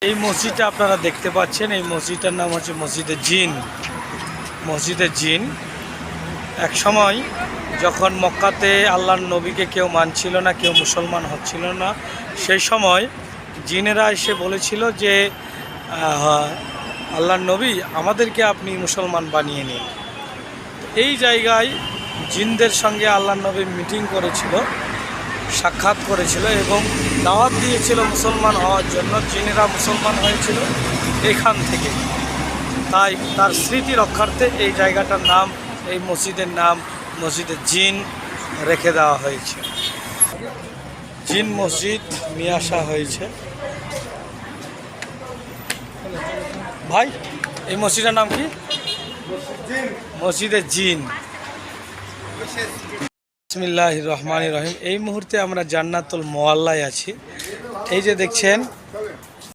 এই মসজিদটা আপনারা দেখতে পাচ্ছেন, এই মসজিদটার নাম হচ্ছে মসজিদে জিন। মসজিদে জিন এক সময় যখন মক্কাতে আল্লাহর নবীকে কেউ মানছিল না, কেউ মুসলমান হচ্ছিল না, সেই সময় জিনেরা এসে বলেছিল যে আল্লাহর নবী আমাদেরকে আপনি মুসলমান বানিয়ে নিন। এই জায়গায় জিনদের সঙ্গে আল্লাহর নবী মিটিং করেছিল, সাক্ষাৎ করেছিল এবং দাওয়াত দিয়েছিল মুসলমান হওয়ার জন্য। জিনেরা মুসলমান হয়েছিল এখান থেকে। তাই তার স্মৃতি রক্ষার্থে এই জায়গাটার নাম, এই মসজিদের নাম মসজিদে জিন রেখে দেওয়া হয়েছে। জিন মসজিদ নিয়ে আসা হয়েছে। ভাই, এই মসজিদের নাম কি? মসজিদে জিন। বিসমিল্লাহির রহমানির রহিম। এই মুহূর্তে আমরা জান্নাতুল মোয়াল্লায় আছি। এই যে দেখছেন